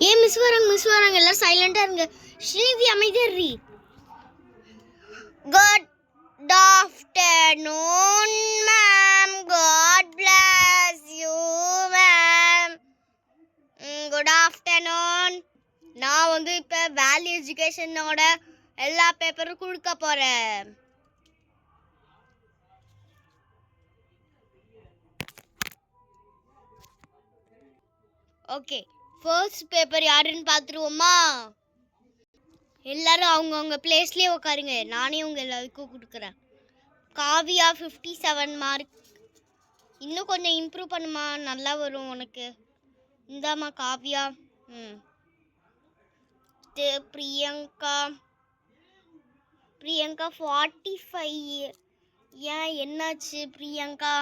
ஏன் மிஸ் வராங்க எல்லாரும் சைலண்டா இருங்க. ஸ்ரீவி அமைதியாரி. Good afternoon ma'am. God bless you ma'am. Good afternoon. நான் வந்து இப்ப வேல்யூ எஜுகேஷனோட எல்லா பேப்பரும் கொடுக்க போறேன். ஓகே, ஃபர்ஸ்ட் பேப்பர் யாருன்னு பார்த்துருவோமா? எல்லாரும் அவங்கவுங்க பிளேஸ்லேயே உட்காருங்க. நானே உங்கள் எல்லாருக்கும் கொடுக்குறேன். காவியா 57 மார்க். இன்னும் கொஞ்சம் இம்ப்ரூவ் பண்ணுமா, நல்லா வரும் உனக்கு. இந்தாம்மா காவியா. பிரியங்கா 45. ஏன் என்னாச்சு பிரியங்கா?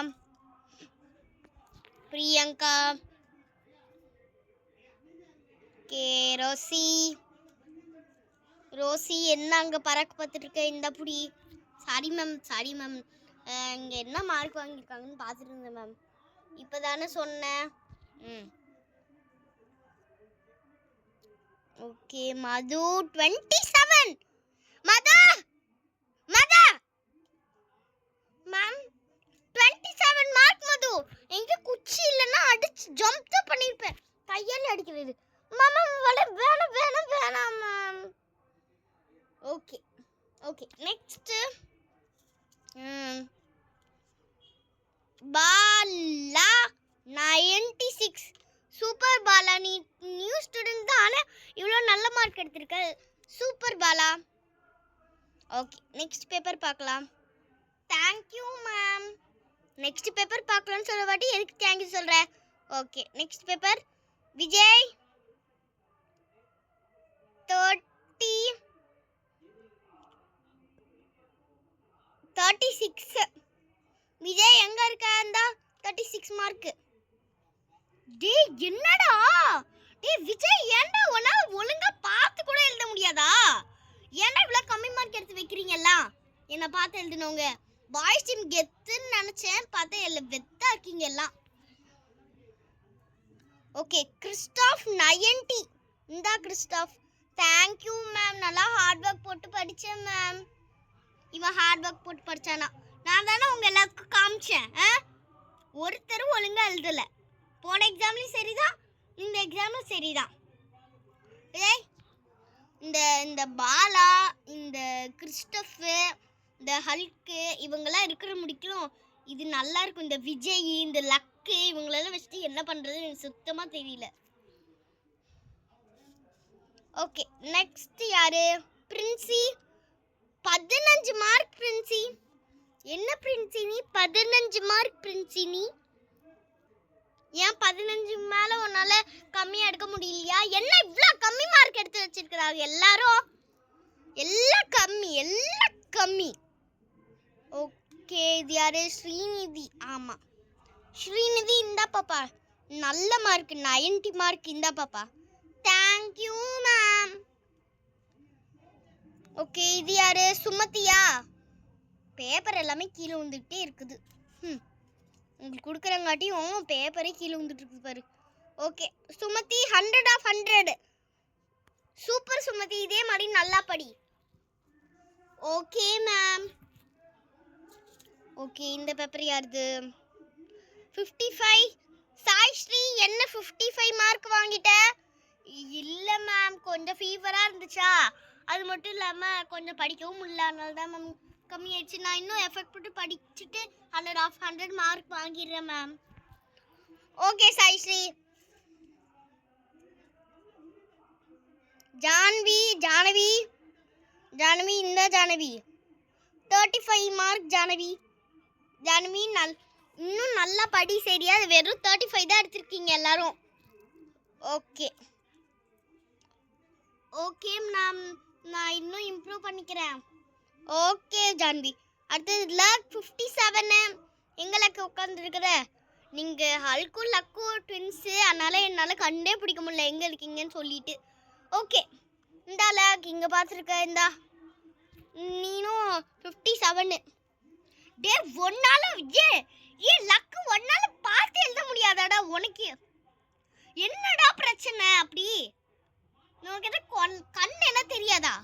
கே ரோசி என்ன அங்கே பறக்க பார்த்துட்டு இருக்க? இந்த புடி. Sorry ma'am. இங்கே என்ன மார்க் வாங்கியிருக்காங்கன்னு பார்த்துட்டு இருந்தேன் மேம். இப்போ தானே சொன்னேன். ஓகே, மது 27. மதா மேம் 27 மார்க் மது. எங்க குச்சி இல்லைன்னா அடிச்சு ஜம்ப் தான் பண்ணியிருப்பேன். கையால் அடிக்கிறது. வேணாம் ma'am. Okay next Bala 96. Super Bala, நீ நியூ ஸ்டூடெண்ட் தான், ஆனால் இவ்வளோ நல்ல மார்க் எடுத்திருக்க. Super Bala. Okay, next paper பார்க்கலாம். Thank you ma'am. நெக்ஸ்ட் பேப்பர் பார்க்கலான்னு சொல்ல வாட்டி எதுக்கு தேங்க்யூ சொல்கிறேன்? Okay, next paper Vijay 36. Vijay எங்க இருக்க? அந்த 36 மார்க். டேய் என்னடா? டேய் விஜய், ஏன்டா உன்னால ஒழுங்கா பார்த்து கூட எழுத முடியாதா? ஏன்டா இவ்வளவு கம்மி மார்க் எடுத்து வைக்கிறீங்கல்ல? என்ன பார்த்து எழுதுனவங்க பாய்ஸ் டீம் கெத்துன்னு நினைச்சேன், பார்த்தா எல்லாம் வெத்தா இருக்கீங்க எல்லாம். Okay, Christoph 90. இந்தா கிறிஸ்டாஃப். Thank you ma'am. நல்லா ஹார்ட் ஒர்க் போட்டு படித்தேன் மேம். இவன் ஹார்ட் ஒர்க் போட்டு படித்தானா? நான் தானே உங்கள் எல்லாருக்கும் காமிச்சேன். ஒருத்தரும் ஒழுங்காக எழுதலை. போன எக்ஸாம்லேயும் சரிதான், இந்த எக்ஸாம்லும் சரிதான். ஏய், இந்த பாலா, இந்த கிறிஸ்டஃபு, இந்த ஹல்க்கு, இவங்கெல்லாம் இருக்கிற முடிக்கணும். இது நல்லா இருக்கும். இந்த விஜய், இந்த லக்கு, இவங்களெல்லாம் வச்சுட்டு என்ன பண்ணுறதுன்னு எனக்கு சுத்தமாக தெரியல. ஓகே, நெக்ஸ்ட் யாரு? பிரின்சி 15 மார்க். பிரின்சி என்ன பிரின்சி நீ 15 மார்க்? பிரின்சி நீ ஏன் 15 மேலே உன்னால கம்மியாக எடுக்க முடியலையா? என்ன இவ்வளோ கம்மி மார்க் எடுத்து வச்சிருக்கிறாங்க எல்லாரும்? எல்லாம் கம்மி. ஓகே, இது யாரு? ஸ்ரீநிதி. ஆமாம், ஸ்ரீநிதி. இந்தா பாப்பா, நல்ல மார்க் 90 மார்க். இந்தா பாப்பா. Thank you ma'am. ஓகே, இது யாரு? சுமதியா. பேப்பர் எல்லாமே கீழே வந்துகிட்டே இருக்குது. உங்களுக்கு கொடுக்குறங்காட்டியும் பேப்பரே கீழே வந்துட்டு இருக்குது பாரு. Okay, Sumathi 100 of 100. Super Sumathi, இதே மாதிரி நல்லா படி. Okay ma'am. ஓகே, இந்த பேப்பர் யாருது? 55. சாய் ஸ்ரீ, என்ன 55 மார்க் வாங்கிட்ட? இல்லை மேம், கொஞ்சம் ஃபீவராக இருந்துச்சா, அது மட்டும் இல்லாமல் கொஞ்சம் படிக்கவும் முடியல, அதனால தான் மேம் கம்மியாயிடுச்சு. நான் இன்னும் எஃபெக்ட் போட்டு படிச்சுட்டு 100 of 100 மார்க் வாங்கிடுறேன் மேம். ஓகே சாய்ஸ்ரீ. ஜானவி இந்த ஜானவி 35 மார்க். ஜானவி இன்னும் நல்லா படி சரியா? வெறும் 35 தான் எடுத்திருக்கீங்க எல்லாரும். ஓகே மேம், நான் இன்னும் இம்ப்ரூவ் பண்ணிக்கிறேன். ஓகே ஜான்வி. அடுத்தது லக் 57. எங்களுக்கு உட்காந்துருக்குற நீங்கள் ஹல்கும் லக்கும் ட்வின்ஸு, அதனால் என்னால் கண்டே பிடிக்க முடியல எங்கே இருக்கீங்கன்னு சொல்லிட்டு. ஓகே, இந்தா லக் இங்கே பார்த்துருக்க. இந்தா நீனும் 57. டே ஒன்னால ஏன் லக்கு ஒன்னால பார்த்து எழுத முடியாதாடா உனக்கு? என்னடா பிரச்சனை அப்படி? உனக்கு என்ன கண் என்ன தெரியாதா?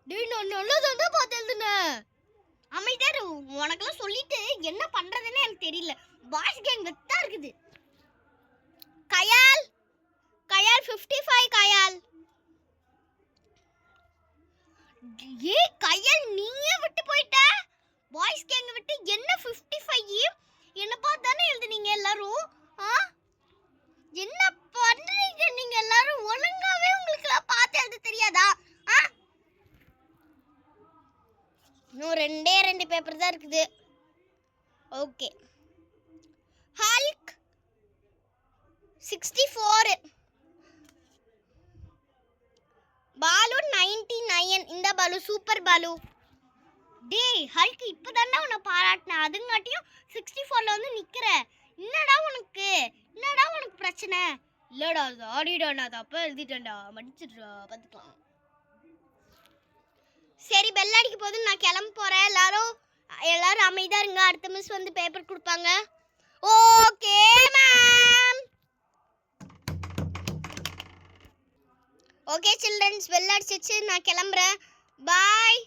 டேய் நான் நல்லதாண்டா பார்த்து எழுதுனேன். அமைதியா இரு. உனக்கெல்லாம் சொல்லிட்டு என்ன பண்றதுன்னு எனக்கு தெரியல. பாய்ஸ் கேங் வெத்தா இருக்குது. கயால் 55 கயால். ஏய் கயால் நீயே விட்டு போயிட்ட. பாய்ஸ் கேங் விட்டு என்ன 55 என்ன பார்த்து தானே எழுதுனீங்க எல்லாரும். என்ன பண்றீங்க நீங்க எல்லாரும்? ஒழுங்காவே உங்களுக்குலாம் பார்த்து எழுத தெரியாதா? இன்னும் 2 பேப்பர் தான் இருக்குது. ஓகே. ஹல்க் 64. பாலு 99. இந்த பாலு சூப்பர் பாலு. டேய் ஹல்க் இப்பதானே உன்னை பாராட்டினேன், அதுங்காட்டியும் 64ல வந்து நிக்கிற. என்னடா உனக்கு பிரச்சனை? இல்லடா சாரிடா, நான் தப்பா எழுதிட்டேன்டா, மன்னிச்சிடுடா, பார்த்துக்கலாம். சரி பெல் அடிக்க போது, நான் கிளம்ப போறேன். எல்லாரும் அமைதியா இருங்க. அடுத்த மிஸ் வந்து பேப்பர் கொடுப்பாங்க. Okay ma'am. Okay children's, bell அடிச்சிச்சு, நான் கிளம்புறேன். பாய்.